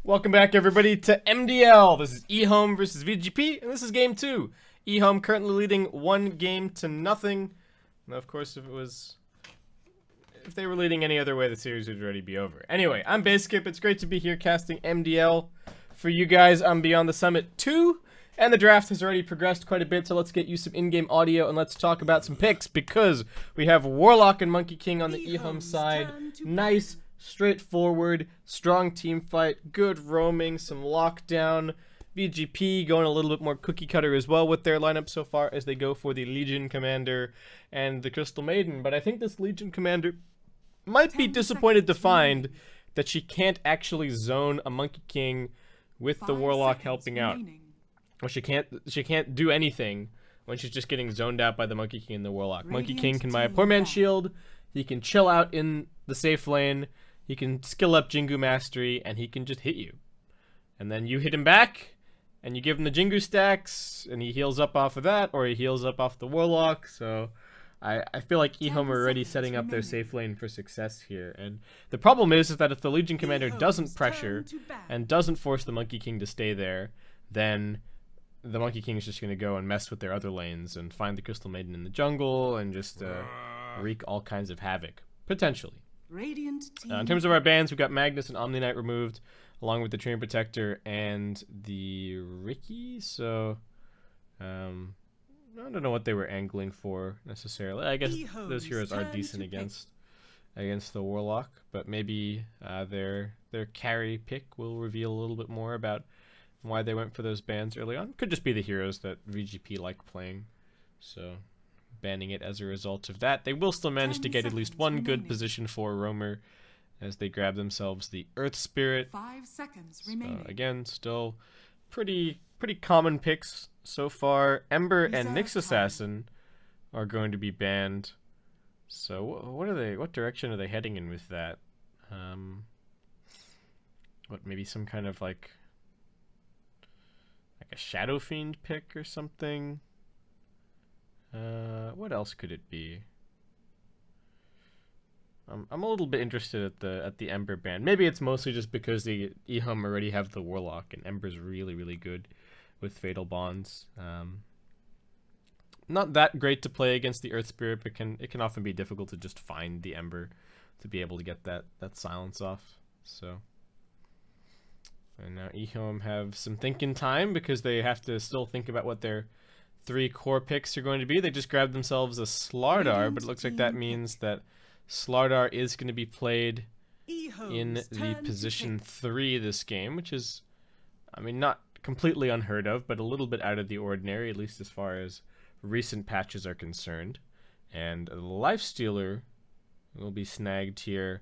Welcome back, everybody, to MDL. This is EHOME versus VG.P, and this is game 2. EHOME currently leading 1-0. Now, of course, if they were leading any other way, the series would already be over. Anyway, I'm VG.P. It's great to be here casting MDL for you guys on Beyond the Summit 2. And the draft has already progressed quite a bit, so let's get you some in-game audio and let's talk about some picks, because we have Warlock and Monkey King on the EHOME side. Nice, straightforward, strong team fight, good roaming, some lockdown. VG.P going a little bit more cookie cutter as well with their lineup so far as they go for the Legion Commander and the Crystal Maiden. But I think this Legion Commander might be disappointed to find that she can't actually zone a Monkey King with the Warlock helping out. Well, she can't do anything when she's just getting zoned out by the Monkey King and the Warlock. Monkey King can buy a poor man's shield, he can chill out in the safe lane, he can skill up Jingu Mastery, and he can just hit you. And then you hit him back, and you give him the Jingu stacks, and he heals up off of that, or he heals up off the Warlock. So I feel like EHOME are already setting up their safe lane for success here. And the problem is that if the Legion Commander doesn't pressure and doesn't force the Monkey King to stay there, then the Monkey King is just going to go and mess with their other lanes and find the Crystal Maiden in the jungle and just wreak all kinds of havoc, potentially. In terms of our bans, we've got Magnus and Omni Knight removed, along with the Train Protector and the Ricky. So, I don't know what they were angling for necessarily. I guess those heroes are decent against the Warlock, but maybe their carry pick will reveal a little bit more about why they went for those bans early on. Could just be the heroes that VG.P like playing, so banning it as a result of that. They will still manage to get at least one good position for Roamer as they grab themselves the Earth Spirit. 5 seconds remaining. So again, still pretty common picks so far. Ember and Nyx Assassin are going to be banned. So what direction are they heading in with that? Maybe some kind of like a Shadow Fiend pick or something? What else could it be? I'm a little bit interested at the Ember ban. Maybe it's mostly just because the EHOME already have the Warlock, and Ember's really good with Fatal Bonds. Not that great to play against the Earth Spirit, but it can often be difficult to just find the Ember to be able to get that silence off. So, and now EHOME have some thinking time because they have to still think about what their 3 core picks are going to be. They just grabbed themselves a Slardar, but it looks like that means that Slardar is going to be played in the position 3 this game, which is, I mean, not completely unheard of, but a little bit out of the ordinary, at least as far as recent patches are concerned. And Lifestealer will be snagged here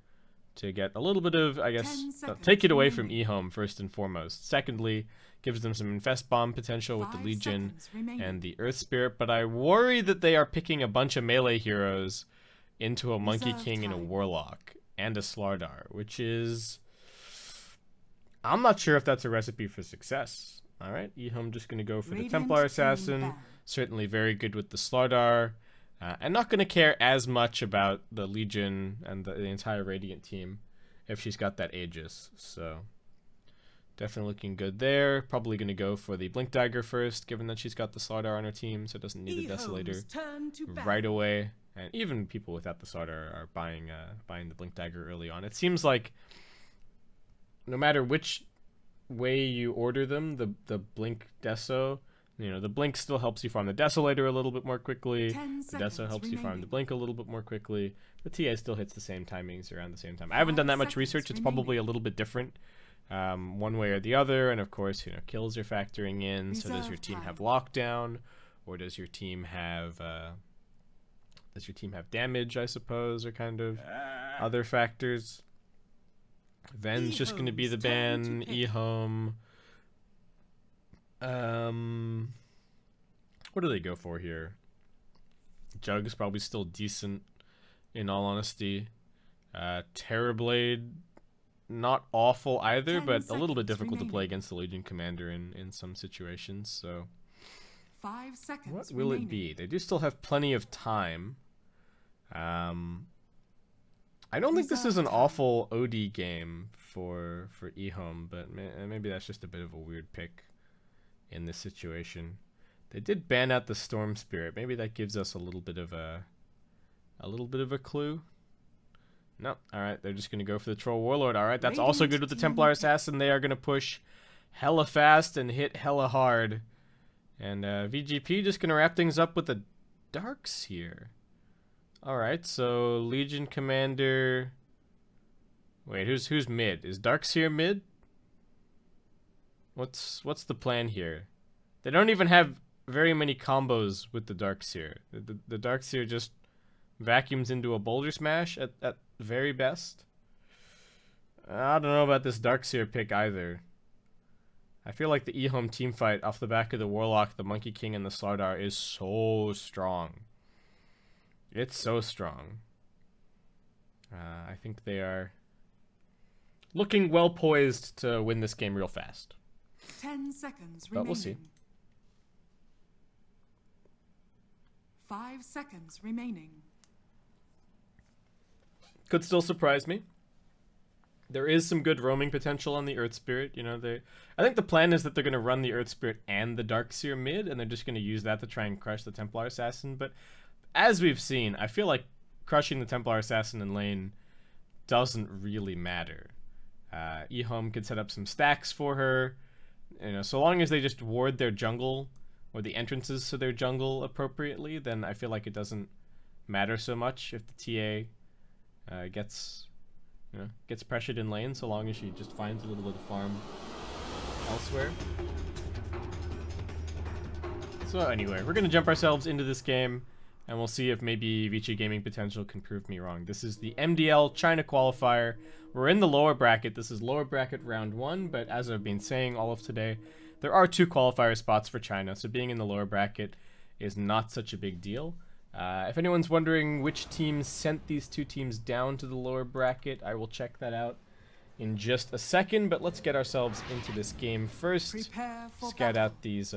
to get a little bit of, I guess, take it away from EHOME first and foremost. Secondly, gives them some Infest Bomb potential with the Legion and the Earth Spirit, but I worry that they are picking a bunch of melee heroes into a Monkey King and a Warlock and a Slardar, which is, I'm not sure if that's a recipe for success. Alright, EHOME just going to go for the Templar Assassin, certainly very good with the Slardar, and not going to care as much about the Legion and the entire Radiant team if she's got that Aegis, so definitely looking good there. Probably going to go for the Blink Dagger first, given that she's got the Slardar on her team, so it doesn't need the Desolator right away. And even people without the Slardar are buying the Blink Dagger early on. It seems like no matter which way you order them, the Blink Deso, you know, the Blink still helps you farm the Desolator a little bit more quickly. The Deso helps you farm the Blink a little bit more quickly. The TA still hits the same timings around the same time. I haven't done that much research. It's probably a little bit different one way or the other. And of course, you know, kills are factoring in. So does your team have lockdown, or does your team have damage, I suppose, or kind of other factors. Ven's just going to be the ban. EHOME. What do they go for here? Jug's probably still decent, in all honesty. Terrorblade, not awful either, but a little bit difficult to play against the Legion Commander in some situations. So, 5 seconds what will it be? They do still have plenty of time. I don't think this is an awful OD game for EHOME, but maybe that's just a bit of a weird pick in this situation. They did ban out the Storm Spirit. Maybe that gives us a little bit of a clue. No, all right, they're just gonna go for the Troll Warlord. All right, that's also good with the Templar Assassin. They are gonna push hella fast and hit hella hard, and VG.P just gonna wrap things up with the Darks here. All right, so Legion Commander. Wait, who's mid? Is Darkseer mid? What's the plan here? They don't even have very many combos with the Darkseer. The Darkseer just vacuums into a Boulder Smash at very best. I don't know about this Darkseer pick either. I feel like the EHOME team fight off the back of the Warlock, the Monkey King, and the Slardar is so strong. It's so strong. I think they are looking well poised to win this game real fast. 10 seconds But remaining. we'll see. 5 seconds remaining. Could still surprise me. There is some good roaming potential on the Earth Spirit. You know, I think the plan is that they're going to run the Earth Spirit and the Darkseer mid, and they're just going to use that to try and crush the Templar Assassin. But as we've seen, I feel like crushing the Templar Assassin in lane doesn't really matter. EHOME could set up some stacks for her. You know, so long as they just ward their jungle or the entrances to their jungle appropriately, then I feel like it doesn't matter so much if the TA gets pressured in lane, so long as she just finds a little bit of farm elsewhere. So anyway, we're gonna jump ourselves into this game, and we'll see if maybe Vici Gaming Potential can prove me wrong. This is the MDL China Qualifier. We're in the lower bracket. This is lower bracket round 1, but as I've been saying all of today, there are 2 qualifier spots for China, so being in the lower bracket is not such a big deal. If anyone's wondering which teams sent these 2 teams down to the lower bracket, I will check that out in just a second, but let's get ourselves into this game first. Scout out these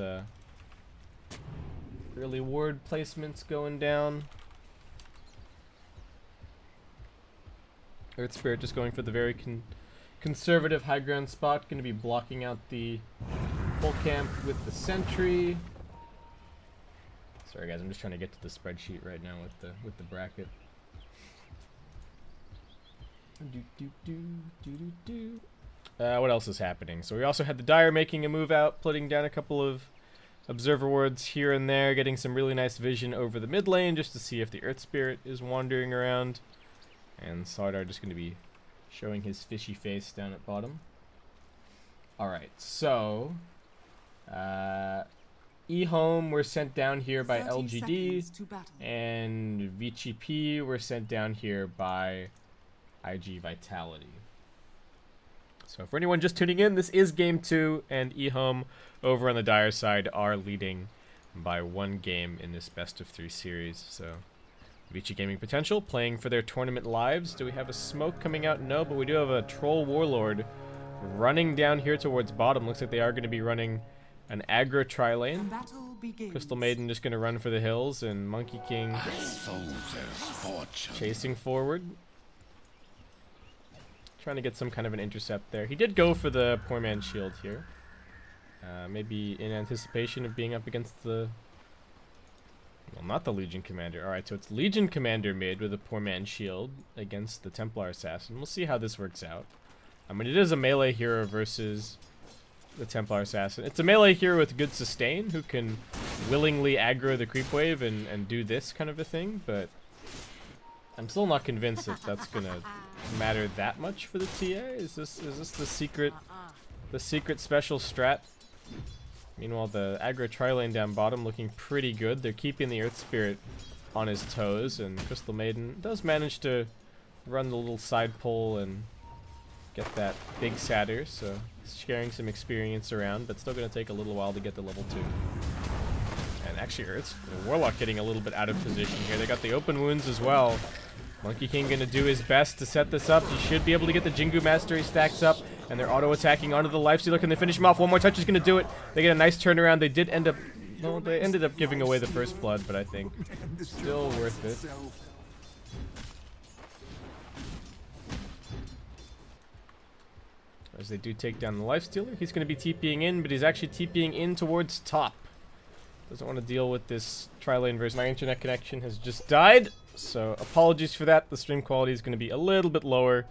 early ward placements going down. Earth Spirit just going for the very conservative high ground spot, going to be blocking out the full camp with the sentry. Sorry guys, I'm just trying to get to the spreadsheet right now with the bracket. What else is happening? So we also had the Dire making a move out, putting down a couple of observer wards here and there, getting some really nice vision over the mid lane just to see if the Earth Spirit is wandering around. And Slardar just going to be showing his fishy face down at bottom. Alright, so EHOME were sent down here by LGD, and VG.P were sent down here by IG Vitality. So for anyone just tuning in, this is game 2, and EHOME over on the Dire side are leading by 1 game in this best of 3 series. So Vici Gaming Potential playing for their tournament lives. Do we have a smoke coming out? No, but we do have a Troll Warlord running down here towards bottom. Looks like they are going to be running an aggro tri-lane. Crystal Maiden just going to run for the hills, and Monkey King chasing forward. Trying to get some kind of an intercept there. He did go for the poor man's shield here. Maybe in anticipation of being up against the... Well, not the Legion Commander. Alright, so it's Legion Commander mid with a poor man's shield against the Templar Assassin. We'll see how this works out. I mean, it is a melee hero versus the Templar Assassin. It's a melee hero with good sustain who can willingly aggro the creep wave and do this kind of a thing, but I'm still not convinced that that's gonna matter that much for the TA. Is this the secret special strat? Meanwhile, the aggro tri-lane down bottom looking pretty good. They're keeping the Earth Spirit on his toes, and Crystal Maiden does manage to run the little side pull and get that big satyr, so sharing some experience around, but still going to take a little while to get to level 2. And actually, Warlock getting a little bit out of position here. They got the open wounds as well. Monkey King going to do his best to set this up. He should be able to get the Jingu Mastery stacks up, and they're auto-attacking onto the Lifestealer. Can they finish him off? One more touch is going to do it. They get a nice turnaround. They did end up... Well, they ended up giving away the first blood, but I think still worth it. As they do take down the Lifestealer. He's going to be TPing in, but he's actually TPing in towards top. Doesn't want to deal with this tri-lane versus my internet connection has just died. So apologies for that. The stream quality is going to be a little bit lower.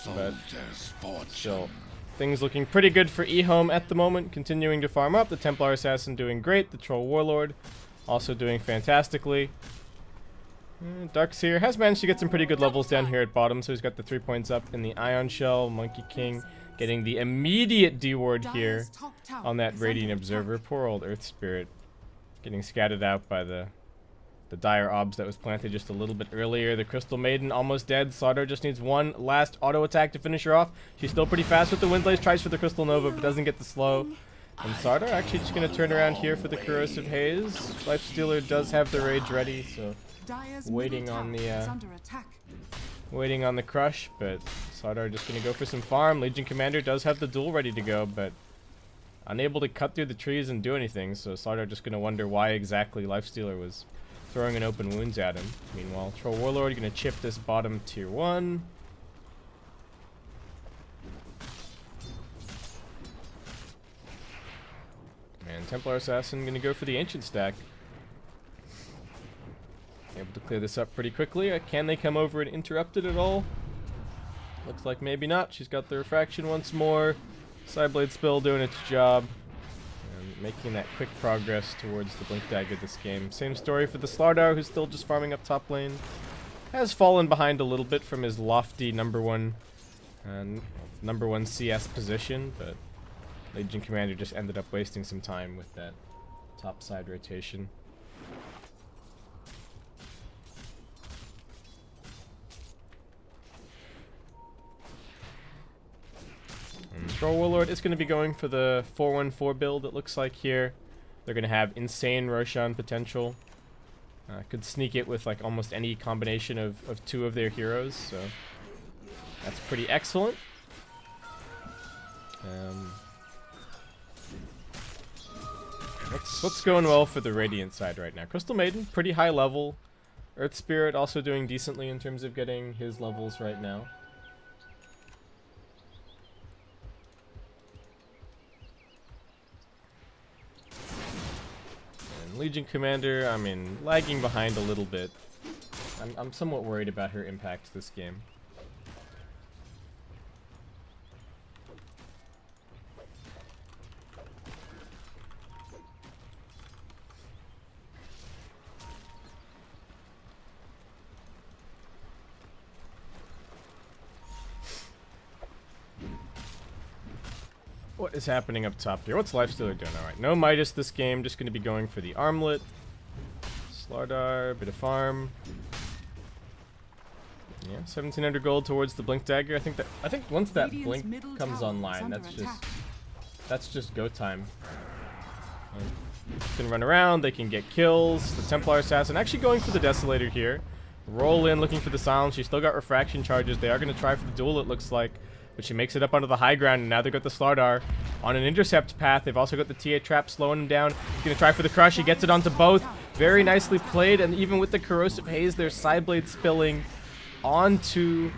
But still, things looking pretty good for EHOME at the moment. Continuing to farm up. The Templar Assassin doing great. The Troll Warlord also doing fantastically. Darkseer has managed to get some pretty good levels down here at bottom. So he's got the 3 points up in the Ion Shell. Monkey King getting the immediate D-ward here on that Radiant Observer. Poor old Earth Spirit getting scattered out by the dire obs that was planted just a little bit earlier. The Crystal Maiden almost dead. Slardar just needs one last auto attack to finish her off. She's still pretty fast with the Windblaze. Tries for the Crystal Nova, but doesn't get the slow. And Slardar actually just going to turn around here for the Corrosive Haze. Lifestealer does have the Rage ready, so waiting on the crush, but Slardar just going to go for some farm. Legion Commander does have the duel ready to go, but unable to cut through the trees and do anything, so Slardar just going to wonder why exactly Lifestealer was throwing an open wounds at him. Meanwhile, Troll Warlord going to chip this bottom tier 1. And Templar Assassin going to go for the Ancient Stack. Able to clear this up pretty quickly. Can they come over and interrupt it at all? Looks like maybe not. She's got the Refraction once more. Sideblade Spill doing its job. And making that quick progress towards the Blink Dagger this game. Same story for the Slardar, who's still just farming up top lane. Has fallen behind a little bit from his lofty number one CS position, but Legion Commander just ended up wasting some time with that top side rotation. Troll Warlord is going to be going for the 4-1-4 build, it looks like here. They're going to have insane Roshan potential. Could sneak it with like almost any combination of two of their heroes, so that's pretty excellent. What's going well for the Radiant side right now? Crystal Maiden, pretty high level. Earth Spirit also doing decently in terms of getting his levels right now. Legion Commander, I mean, lagging behind a little bit. I'm somewhat worried about her impact this game. What is happening up top here? What's Lifestealer doing? Alright, no Midas this game. Just going to be going for the Armlet. Slardar, bit of farm. Yeah, 1700 gold towards the Blink Dagger. I think once that Blink comes online, that's just go time. They can run around, they can get kills. The Templar Assassin actually going for the Desolator here. Roll in, looking for the silence. She's still got refraction charges. They are going to try for the duel, it looks like. But she makes it up onto the high ground, and now they've got the Slardar on an intercept path. They've also got the TA trap slowing him down. He's going to try for the crush. He gets it onto both. Very nicely played, and even with the Corrosive Haze, there's Sideblade spilling onto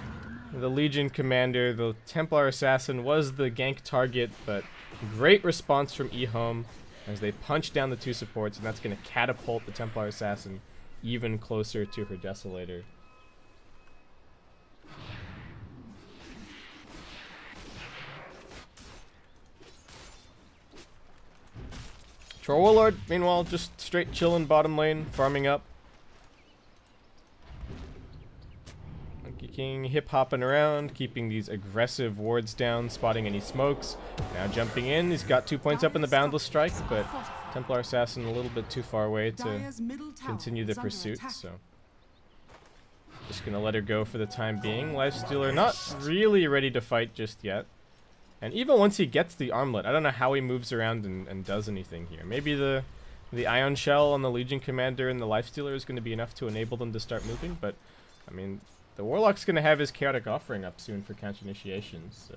the Legion Commander. The Templar Assassin was the gank target, but great response from EHOME as they punch down the two supports, and that's going to catapult the Templar Assassin even closer to her Desolator. Troll Warlord, meanwhile, just straight chilling bottom lane, farming up. Monkey King hip-hopping around, keeping these aggressive wards down, spotting any smokes. Now jumping in, he's got 2 points up in the Boundless Strike, but Templar Assassin a little bit too far away to continue the pursuit, so just gonna let her go for the time being. Lifestealer not really ready to fight just yet. And even once he gets the Armlet, I don't know how he moves around and does anything here. Maybe the Ion Shell on the Legion Commander and the Lifestealer is going to be enough to enable them to start moving, but, I mean, the Warlock's going to have his Chaotic Offering up soon for counter initiations, so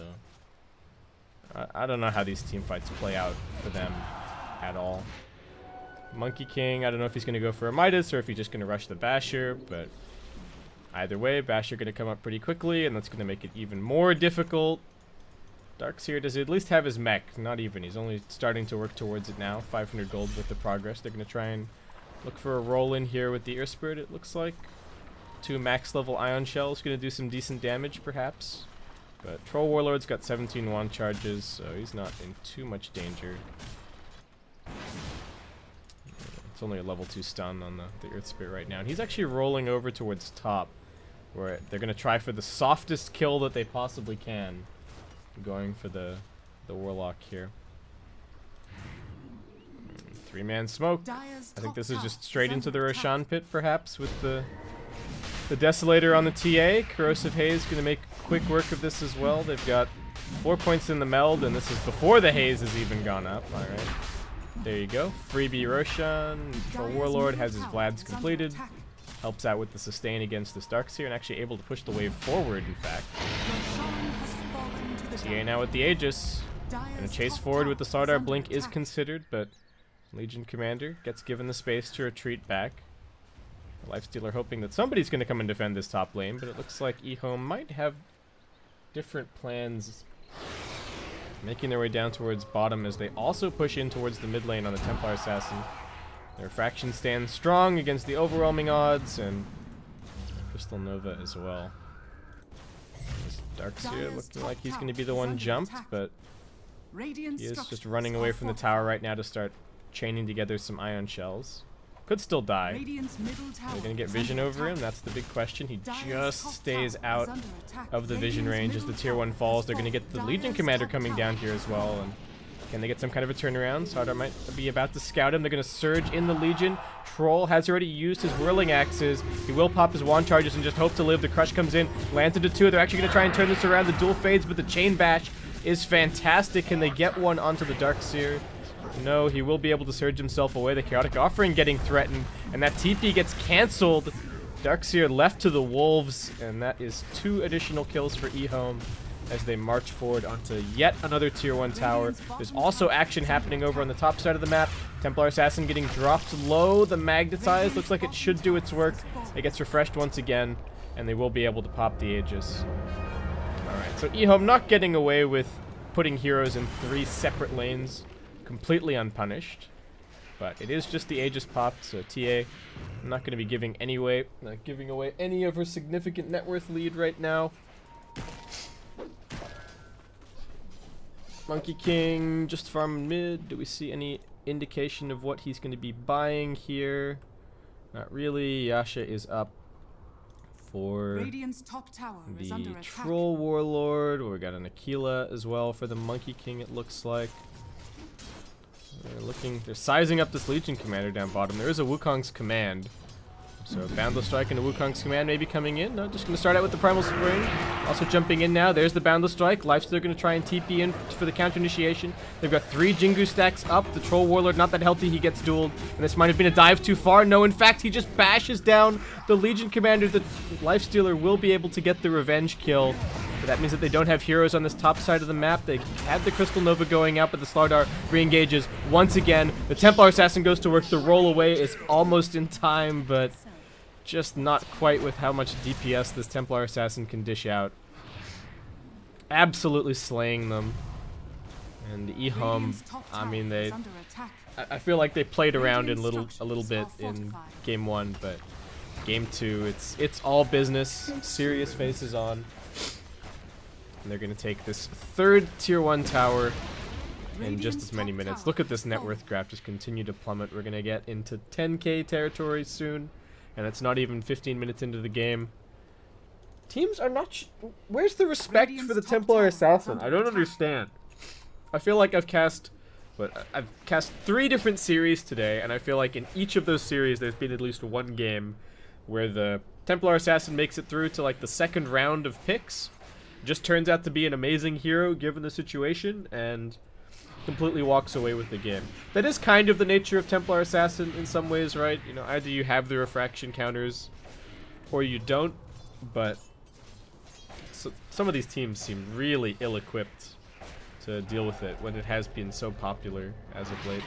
I don't know how these team fights play out for them at all. Monkey King, I don't know if he's going to go for a Midas or if he's just going to rush the Basher, but either way, Basher going to come up pretty quickly, and that's going to make it even more difficult. Darkseer, does he at least have his mech? Not even. He's only starting to work towards it now. 500 gold with the progress. They're going to try and look for a roll in here with the Ear Spirit, it looks like. 2 max level ion shells. Going to do some decent damage, perhaps. But Troll Warlord's got 17 wand charges, so he's not in too much danger. It's only a level 2 stun on the Earth Spirit right now. And he's actually rolling over towards top, where they're going to try for the softest kill that they possibly can. Going for the Warlock here. 3-man smoke. I think this is just straight into the Roshan pit, perhaps, with the Desolator on the TA. Corrosive Haze going to make quick work of this as well. They've got 4 points in the meld, and this is before the Haze has even gone up. Alright. There you go. Freebie Roshan. Troll Warlord has his Vlads completed. Helps out with the sustain against this Darkseer, and actually able to push the wave forward, in fact. TA now with the Aegis. Gonna chase forward with the Slardar. Blink is considered, but Legion Commander gets given the space to retreat back. Lifestealer hoping that somebody's going to come and defend this top lane, but it looks like EHOME might have different plans, making their way down towards bottom as they also push in towards the mid lane on the Templar Assassin. Their faction stands strong against the overwhelming odds, and Crystal Nova as well. This Darkseer looking like he's going to be the one jumped, but he is just running away from the tower right now to start chaining together some ion shells. Could still die. They're going to get vision over him. That's the big question. He just stays out of the vision range as the tier 1 falls. They're going to get the Legion Commander coming down here as well. And can they get some kind of a turnaround? Slardar might be about to scout him. They're going to surge in the Legion. Troll has already used his whirling axes. He will pop his wand charges and just hope to live. The crush comes in, lands into 2. They're actually going to try and turn this around. The duel fades, but the chain bash is fantastic. Can they get one onto the Darkseer? No, he will be able to surge himself away. The Chaotic Offering getting threatened, and that TP gets cancelled. Darkseer left to the wolves, and that is 2 additional kills for EHOME as they march forward onto yet another tier 1 tower. There's also action happening over on the top side of the map. Templar Assassin getting dropped low. The Magnetize looks like it should do its work. It gets refreshed once again, and they will be able to pop the Aegis. Alright, so EHOME not getting away with putting heroes in 3 separate lanes completely unpunished, but it is just the Aegis popped, so TA I'm not going to be giving away any of her significant net worth lead right now. Monkey King just farming mid. Do we see any indication of what he's going to be buying here? Not really. Yasha is up for the Troll Warlord. We got an Aquila as well for the Monkey King, it looks like. They're sizing up this Legion Commander down bottom. There is a Wukong's Command. So Boundless Strike and a Wukong's Command maybe coming in. No, just going to start out with the Primal Spring. Also jumping in now. There's the Boundless Strike. Lifestealer going to try and TP in for the counter initiation. They've got 3 Jingu stacks up. The Troll Warlord not that healthy. He gets dueled. And this might have been a dive too far. No, in fact, he just bashes down the Legion Commander. The Lifestealer will be able to get the revenge kill. But that means that they don't have heroes on this top side of the map. They had the Crystal Nova going out, but the Slardar re-engages once again. The Templar Assassin goes to work. The roll away is almost in time, but just not quite with how much DPS this Templar Assassin can dish out. Absolutely slaying them. And EHOME, I mean, I feel like they played around a little bit in game 1, but game 2, it's all business. Serious faces on. And they're going to take this 3rd tier 1 tower in just as many minutes. Look at this net worth graph just continue to plummet. We're going to get into 10k territory soon, and it's not even 15 minutes into the game. Teams are not... Where's the respect for the Templar Assassin? I don't understand. I feel like I've cast 3 different series today, and I feel like in each of those series there's been at least one game where the Templar Assassin makes it through to like the 2nd round of picks. Just turns out to be an amazing hero given the situation, and completely walks away with the game. That is kind of the nature of Templar Assassin in some ways, right? You know, either you have the refraction counters or you don't, but some of these teams seem really ill-equipped to deal with it when it has been so popular as of late.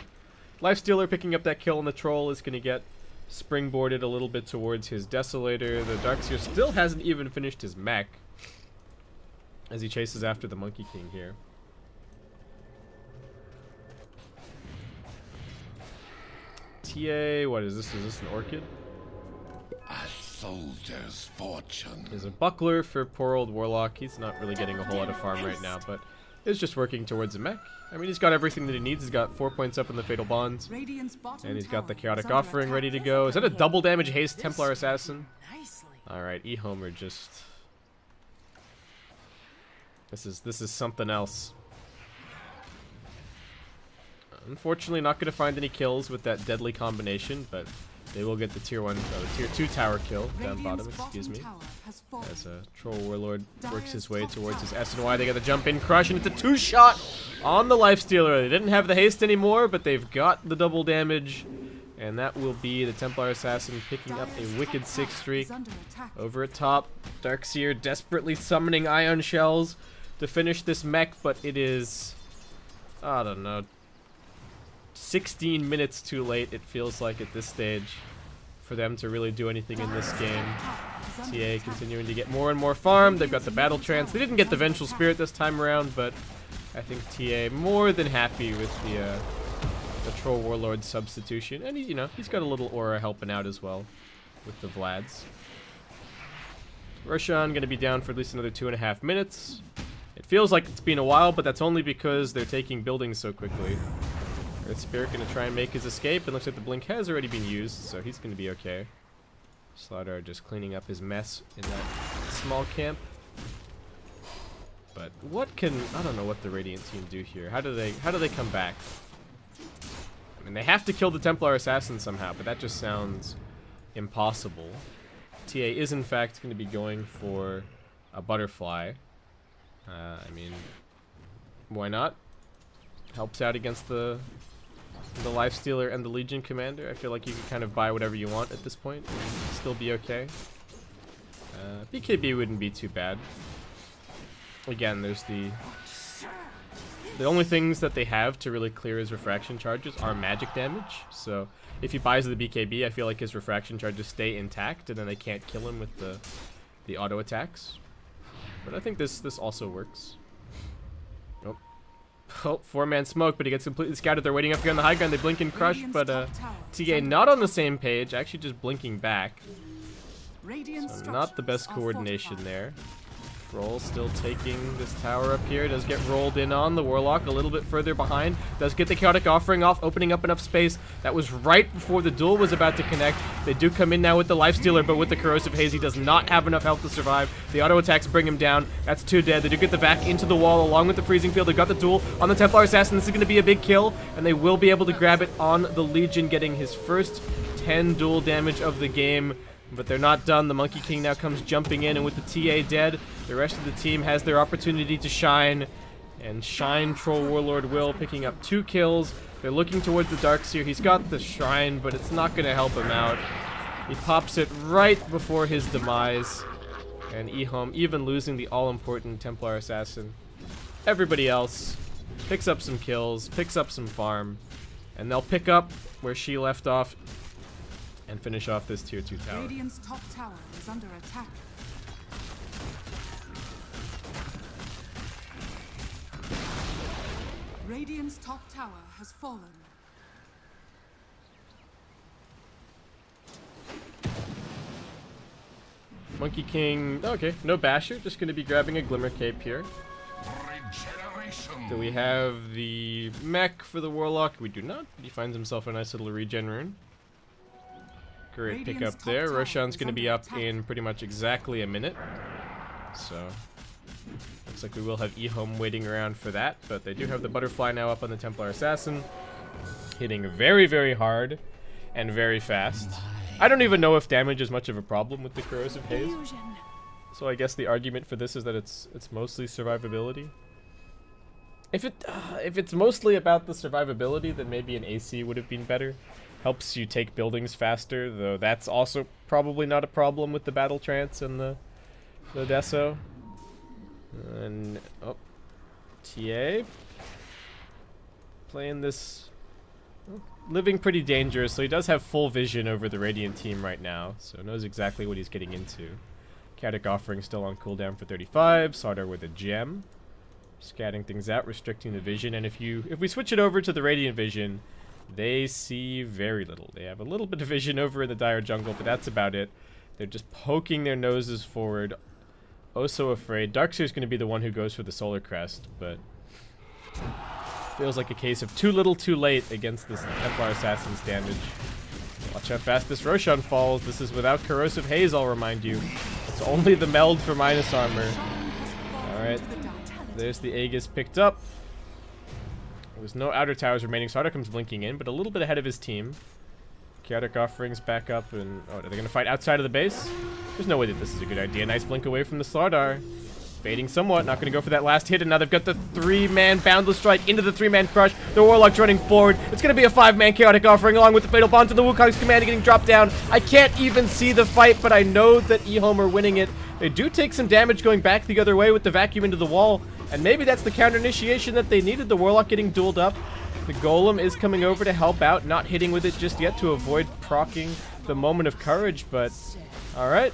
Lifestealer picking up that kill on the Troll is going to get springboarded a little bit towards his Desolator. The Darkseer still hasn't even finished his mech as he chases after the Monkey King here. TA, what is this? Is this an orchid? A soldier's fortune. There's a buckler for poor old Warlock. He's not really getting a whole lot of farm right now, but is just working towards a mech. I mean, he's got everything that he needs. He's got 4 points up in the Fatal Bonds. And he's got the Chaotic Offering ready to go. Is that a double damage haste Templar Assassin? Alright, EHOME are just... This is something else. Unfortunately, not going to find any kills with that deadly combination, but they will get the tier 2 tower kill down bottom, excuse me. As Troll Warlord works his way towards his S&Y. They got the jump in crush, and it's a 2-shot on the Lifestealer. They didn't have the haste anymore, but they've got the double damage. And that will be the Templar Assassin picking up a wicked 6 streak. Over at top, Darkseer desperately summoning Ion Shells to finish this mech, but it is, I don't know, 16 minutes too late, it feels like, at this stage, for them to really do anything in this game. TA continuing to get more and more farm. They've got the Battle Trance. They didn't get the Vengeful Spirit this time around, but I think TA more than happy with the Troll Warlord substitution. And, you know, he's got a little aura helping out as well with the Vlads. Roshan going to be down for at least another 2.5 minutes. It feels like it's been a while, but that's only because they're taking buildings so quickly. Earth Spirit going to try and make his escape, and looks like the blink has already been used, so he's going to be okay. Slaughter just cleaning up his mess in that small camp. But what can, I don't know what the Radiant team do here. How do they come back? I mean, they have to kill the Templar Assassin somehow, but that just sounds impossible. TA is in fact going to be going for a butterfly. I mean, why not? Helps out against the Lifestealer and the Legion Commander. I feel like you can kind of buy whatever you want at this point and still be okay. BKB wouldn't be too bad. Again, there's the only things that they have to really clear his refraction charges are magic damage. So if he buys the BKB, I feel like his refraction charges stay intact, and then they can't kill him with the auto attacks. But I think this also works. Oh, 4-man smoke, but he gets completely scouted. They're waiting up here on the high ground. They blink and crush, but TA not on the same page, actually just blinking back. So not the best coordination there. Troll still taking this tower up here. Does get rolled in on. The Warlock a little bit further behind. Does get the Chaotic Offering off, opening up enough space. That was right before the duel was about to connect. They do come in now with the Lifestealer, but with the Corrosive Haze, he does not have enough health to survive. The auto attacks bring him down. That's 2 dead. They do get the vac into the wall along with the Freezing Field. They've got the duel on the Templar Assassin. This is going to be a big kill, and they will be able to grab it on the Legion, getting his first 10 duel damage of the game. But they're not done. The Monkey King now comes jumping in, and with the TA dead, the rest of the team has their opportunity to shine. And shine Troll Warlord will, picking up 2 kills. They're looking towards the Darkseer. He's got the Shrine, but it's not going to help him out. He pops it right before his demise. And EHOME, even losing the all-important Templar Assassin, everybody else picks up some kills, picks up some farm, and they'll pick up where she left off and finish off this tier 2 tower. Radiant's top tower is under attack. Radiant's top tower has fallen. Monkey King, okay, no Basher, just going to be grabbing a Glimmer Cape here. Do we have the mech for the Warlock? We do not, but he finds himself a nice little regen rune. Great pick up there. Roshan's going to be up in pretty much exactly a minute. So, looks like we will have EHOME waiting around for that. But they do have the Butterfly now up on the Templar Assassin. Hitting very, very hard and very fast. I don't even know if damage is much of a problem with the Corrosive Haze. So I guess the argument for this is that it's mostly survivability. If it's mostly about the survivability, then maybe an AC would have been better. Helps you take buildings faster, though that's also probably not a problem with the Battle Trance and the Deso. And, oh, TA playing this, living pretty dangerous, so he does have full vision over the Radiant team right now, so knows exactly what he's getting into. Chaotic Offering still on cooldown for 35, Sauter with a gem. Scatting things out, restricting the vision, and if we switch it over to the Radiant vision, They see very little. They have a little bit of vision over in the dire jungle, but that's about it. They're just poking their noses forward. Oh, so afraid. Darkseer's going to be the one who goes for the Solar Crest, but feels like a case of too little too late against this Templar Assassin's damage. Watch how fast this Roshan falls. This is without Corrosive Haze, I'll remind you. It's only the meld for minus armor. Alright. There's the Aegis picked up. There's no outer towers remaining. Slardar comes blinking in, but a little bit ahead of his team. Chaotic Offerings back up, and oh, are they going to fight outside of the base? There's no way that this is a good idea. Nice blink away from the Slardar. Baiting somewhat, not going to go for that last hit, and now they've got the 3-man Boundless Strike into the 3-man Crush. The Warlock's running forward. It's going to be a 5-man Chaotic Offering along with the Fatal Bond to the Wukong's command getting dropped down. I can't even see the fight, but I know that EHOME are winning it. They do take some damage going back the other way with the vacuum into the wall, and maybe that's the counter initiation that they needed. The Warlock getting dueled up. The Golem is coming over to help out, not hitting with it just yet to avoid proccing the Moment of Courage, but alright.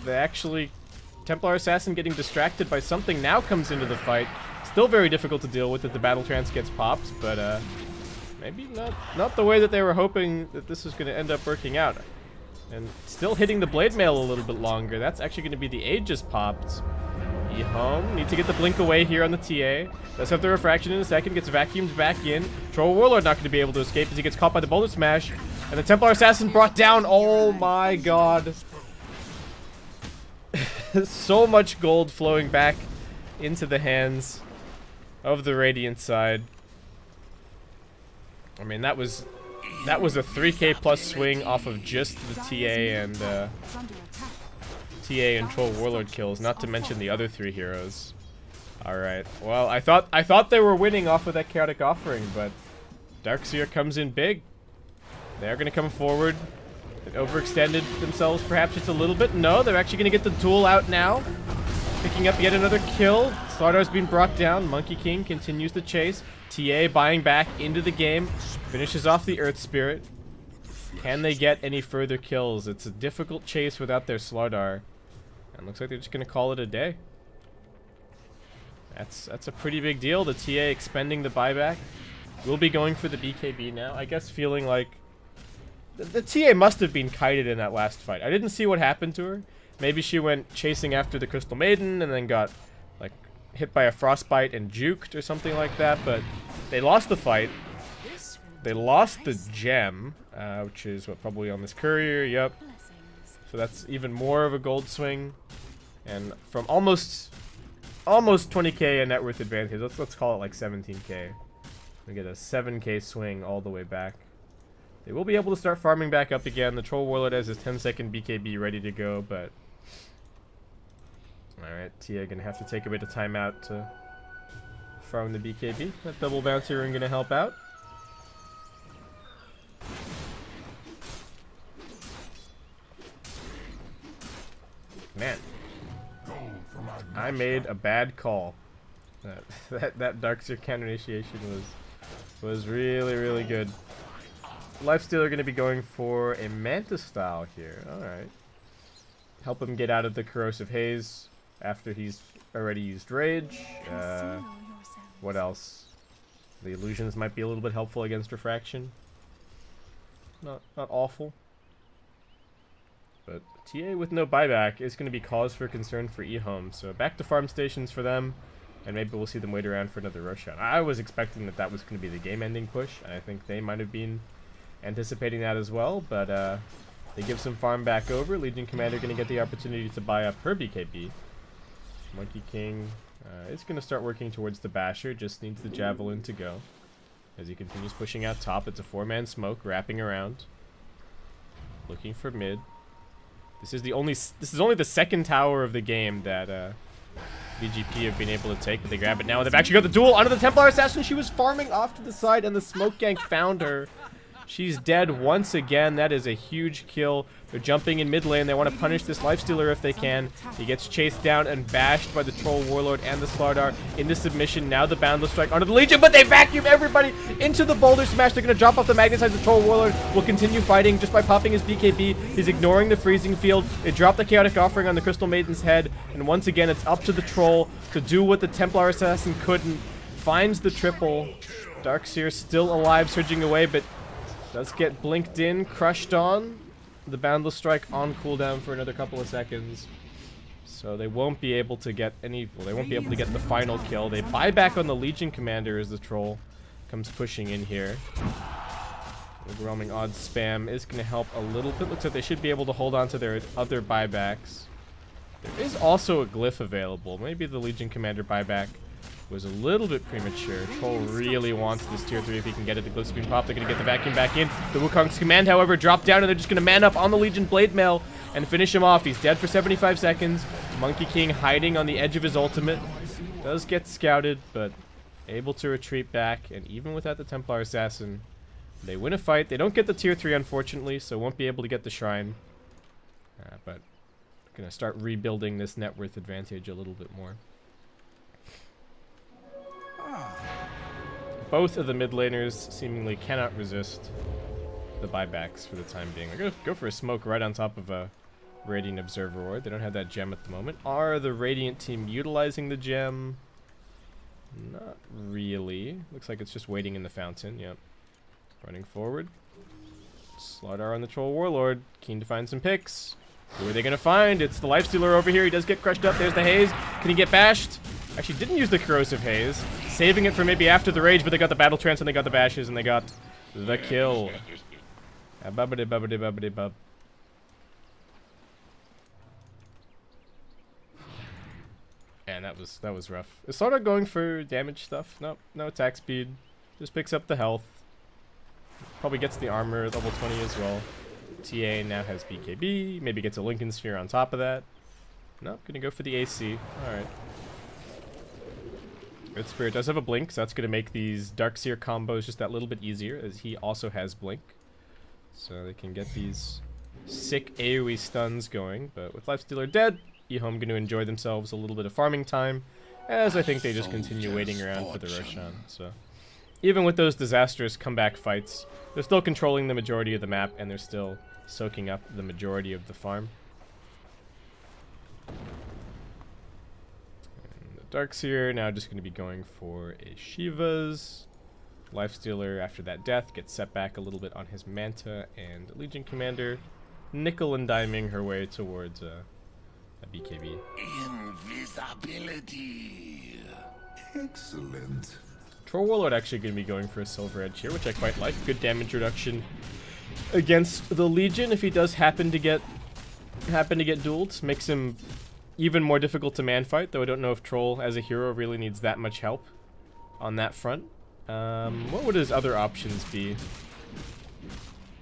They actually... Templar Assassin getting distracted by something now comes into the fight. Still very difficult to deal with if the Battle Trance gets popped, but maybe not the way that they were hoping that this was going to end up working out. And still hitting the Blade Mail a little bit longer. That's actually going to be the Aegis popped. EHOME need to get the blink away here on the TA. Does have the refraction in a second, gets vacuumed back in. Troll Warlord not going to be able to escape as he gets caught by the Boulder Smash. And the Templar Assassin brought down. Oh my god. So much gold flowing back into the hands of the Radiant side. I mean, that was a 3k plus swing off of just the TA and Troll Warlord kills, not to mention the other 3 heroes. Alright, well, I thought they were winning off of that Chaotic Offering, but Darkseer comes in big. They're going to come forward. They overextended themselves perhaps just a little bit. No, they're actually going to get the duel out now. Picking up yet another kill. Slardar's been brought down. Monkey King continues the chase. TA buying back into the game. Finishes off the Earth Spirit. Can they get any further kills? It's a difficult chase without their Slardar. And looks like they're just going to call it a day. That's a pretty big deal. The TA expending the buyback. We'll be going for the BKB now. I guess feeling like the TA must have been kited in that last fight. I didn't see what happened to her. Maybe she went chasing after the Crystal Maiden and then got like hit by a Frostbite and juked or something like that, but they lost the fight. They lost the gem, which is what, probably on this courier, yep. So that's even more of a gold swing. And from almost 20k a net worth advantage, let's call it like 17k. We get a 7k swing all the way back. They will be able to start farming back up again. The Troll Warlord has his 10-second BKB ready to go, but... Alright, Tia gonna have to take a bit of time out to farm the BKB. That double bouncer rune gonna help out. Man, I made a bad call. That Darkseer counter initiation was really, really good. Lifestealer going to be going for a Manta style here. Alright. Help him get out of the Corrosive Haze after he's already used Rage. What else? The illusions might be a little bit helpful against Refraction. Not awful. But TA with no buyback is going to be cause for concern for EHOME. So back to farm stations for them. And maybe we'll see them wait around for another Roshan. I was expecting that was going to be the game-ending push. And I think they might have been anticipating that as well, but they give some farm back over. Legion Commander going to get the opportunity to buy up her BKB. Monkey King is going to start working towards the Basher, just needs the Javelin to go. As he continues pushing out top, it's a 4-man smoke wrapping around. Looking for mid. This is only the second tower of the game that VG.P have been able to take, but they grab it now. They've actually got the duel onto the Templar Assassin. She was farming off to the side, and the smoke gank found her. She's dead once again. That is a huge kill. They're jumping in mid lane. They want to punish this Lifestealer if they can. He gets chased down and bashed by the Troll Warlord and the Slardar into submission. Now the Boundless Strike onto the Legion, but they vacuum everybody into the Boulder Smash. They're going to drop off the Magnetize. The Troll Warlord will continue fighting just by popping his BKB. He's ignoring the Freezing Field. They drop the Chaotic Offering on the Crystal Maiden's head. And once again, it's up to the Troll to do what the Templar Assassin couldn't. Finds the triple. Darkseer still alive, surging away, but does get blinked in, crushed on. The Boundless Strike on cooldown for another couple of seconds. So they won't be able to get any... Well, they won't be able to get the final kill. They buy back on the Legion Commander as the troll comes pushing in here. Overwhelming odds spam is going to help a little bit. Looks like they should be able to hold on to their other buybacks. There is also a glyph available. Maybe the Legion Commander buyback was a little bit premature. Troll really wants this tier 3 if he can get it. The glyph's being popped. They're going to get the vacuum back in. The Wukong's command, however, dropped down, and they're just going to man up on the Legion Blade Mail and finish him off. He's dead for 75 seconds. Monkey King hiding on the edge of his ultimate. Does get scouted, but able to retreat back. And even without the Templar Assassin, they win a fight. They don't get the tier 3, unfortunately, so won't be able to get the shrine. But gonna start rebuilding this net worth advantage a little bit more. Both of the mid laners seemingly cannot resist the buybacks for the time being. They're gonna go for a smoke right on top of a Radiant Observer Ward. They don't have that gem at the moment. Are the Radiant team utilizing the gem? Not really. Looks like it's just waiting in the fountain. Yep. Running forward. Slardar on the Troll Warlord. Keen to find some picks. Who are they going to find? It's the Lifestealer over here. He does get crushed up. There's the Haze. Can he get bashed? Actually, didn't use the Corrosive Haze. Saving it for maybe after the Rage, but they got the Battle Trance and they got the Bashes and they got the kill. Bubbity bubbity bubbity bub. And that was rough. Is Slardar going for damage stuff? Nope, no attack speed. Just picks up the health. Probably gets the armor, level 20 as well. TA now has BKB. Maybe gets a Lincoln Sphere on top of that. Nope, gonna go for the AC. Alright. Earth Spirit does have a blink, so that's gonna make these Darkseer combos just that little bit easier, as he also has blink. So they can get these sick AoE stuns going, but with Lifestealer dead, EHOME gonna enjoy themselves a little bit of farming time, as I think they just continue waiting around for the Roshan. So even with those disastrous comeback fights, they're still controlling the majority of the map, and they're still soaking up the majority of the farm. And the Darkseer now just going to be going for a Shiva's. Lifestealer, after that death, gets set back a little bit on his Manta, and Legion Commander nickel and diming her way towards a BKB. Invisibility. Excellent. Troll Warlord actually going to be going for a Silver Edge here, which I quite like. Good damage reduction against the Legion if he does happen to get dueled. Makes him even more difficult to man fight, though I don't know if Troll as a hero really needs that much help on that front. What would his other options be?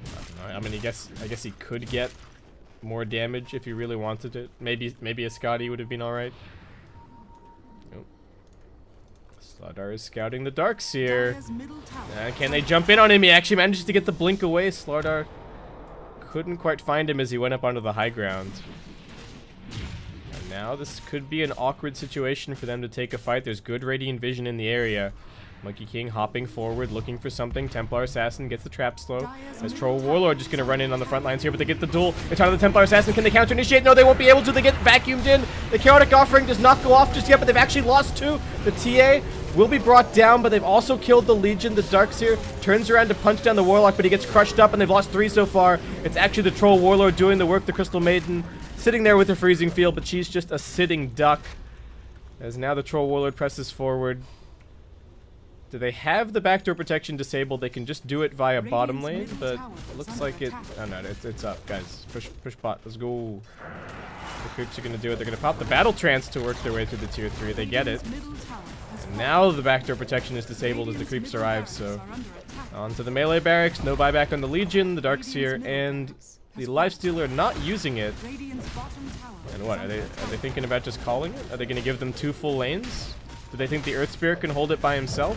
I don't know. I mean, I guess he could get more damage if he really wanted it. Maybe a Scotty would have been alright. Slardar is scouting the Darkseer. Can they jump in on him? He actually manages to get the blink away. Slardar couldn't quite find him as he went up onto the high ground. And now this could be an awkward situation for them to take a fight. There's good Radiant Vision in the area. Monkey King hopping forward, looking for something. Templar Assassin gets the trap slow. As Troll Warlord just going to run in on the front lines here, but they get the duel. It's on the Templar Assassin. Can they counter initiate? No, they won't be able to. They get vacuumed in. The Chaotic Offering does not go off just yet, but they've actually lost two. The TA will be brought down, but they've also killed the Legion. The Darkseer turns around to punch down the Warlock, but he gets crushed up, and they've lost three so far. It's actually the Troll Warlord doing the work. The Crystal Maiden sitting there with the freezing field, but she's just a sitting duck. As now the Troll Warlord presses forward. Do they have the backdoor protection disabled? They can just do it via bottom lane, but it looks like it... Oh no, it's up, guys. Push bot. Let's go. The creeps are going to do it. They're going to pop the Battle Trance to work their way through the tier 3. They get it. And now the backdoor protection is disabled as the creeps arrive, so... Onto the melee barracks. No buyback on the Legion, the Darkseer, and the Lifestealer not using it. And what? Are they thinking about just calling it? Are they going to give them 2 full lanes? Do they think the Earth Spirit can hold it by himself?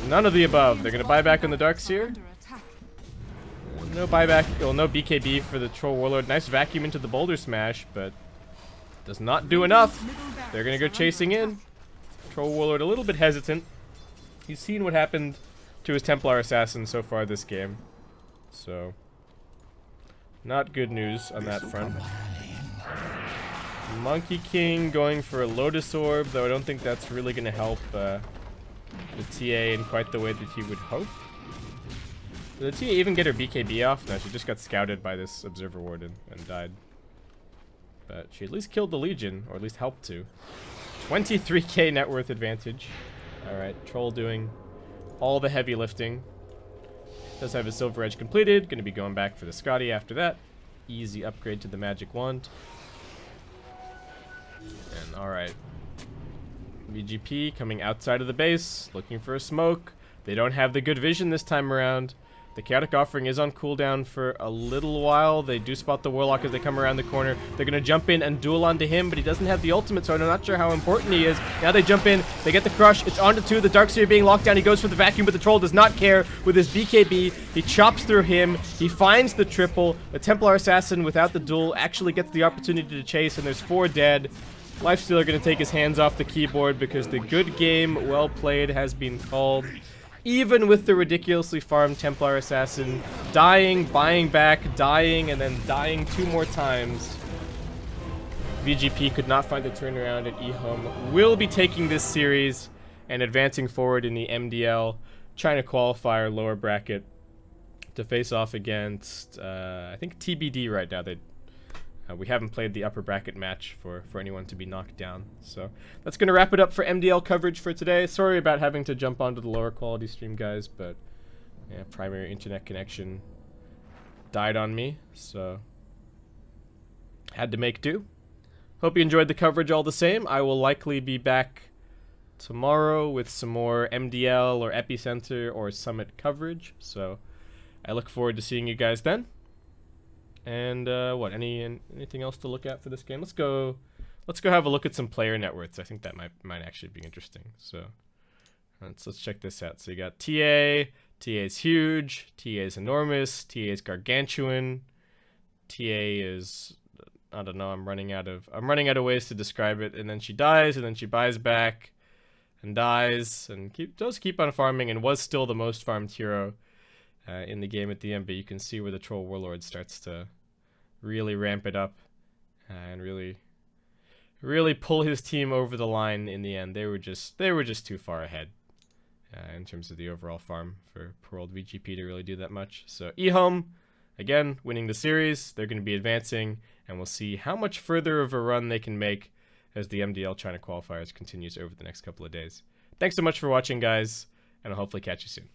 None of the above. They're going to buy back on the Darkseer. No buyback, well, no BKB for the Troll Warlord. Nice vacuum into the Boulder Smash, but does not do enough. They're going to go chasing in. Troll Warlord a little bit hesitant. He's seen what happened to his Templar Assassin so far this game. So, not good news on that front. Monkey King going for a Lotus Orb, though I don't think that's really going to help the TA in quite the way that he would hope. Did the TA even get her BKB off? No, she just got scouted by this Observer Warden and died. But she at least killed the Legion, or at least helped to. 23k net worth advantage. Alright, Troll doing all the heavy lifting. Does have his Silver Edge completed. Gonna be going back for the Scotty after that. Easy upgrade to the Magic Wand. And alright. VG.P coming outside of the base, looking for a smoke. They don't have the good vision this time around. The Chaotic Offering is on cooldown for a little while. They do spot the Warlock as they come around the corner. They're going to jump in and duel onto him, but he doesn't have the ultimate, so I'm not sure how important he is. Now they jump in. They get the crush. It's onto 2. The Darkseer being locked down. He goes for the vacuum, but the Troll does not care. With his BKB, he chops through him. He finds the triple. The Templar Assassin, without the duel, actually gets the opportunity to chase, and there's 4 dead. Lifestealer going to take his hands off the keyboard because the good game, well played, has been called. Even with the ridiculously farmed Templar Assassin dying, buying back, dying, and then dying 2 more times, VG.P could not find the turnaround at EHOME. Will be taking this series and advancing forward in the MDL, trying to qualifier lower bracket to face off against, I think TBD right now. We haven't played the upper bracket match for anyone to be knocked down. So that's going to wrap it up for MDL coverage for today. Sorry about having to jump onto the lower quality stream, guys, but yeah, primary internet connection died on me, so had to make do. Hope you enjoyed the coverage all the same. I will likely be back tomorrow with some more MDL or Epicenter or Summit coverage, so I look forward to seeing you guys then. And what? Anything else to look at for this game? Let's go have a look at some player net worths. I think that might actually be interesting. So let's check this out. So you got TA. TA is huge. TA is enormous. TA is gargantuan. TA is, I don't know. I'm running out of ways to describe it. And then she dies, and then she buys back, and dies, and does keep on farming, and was still the most farmed hero in the game at the end, but you can see where the Troll Warlord starts to really ramp it up and really pull his team over the line in the end. They were just too far ahead in terms of the overall farm for poor old VG.P to really do that much. So EHOME, again, winning the series. They're going to be advancing, and we'll see how much further of a run they can make as the MDL China qualifiers continues over the next couple of days. Thanks so much for watching, guys, and I'll hopefully catch you soon.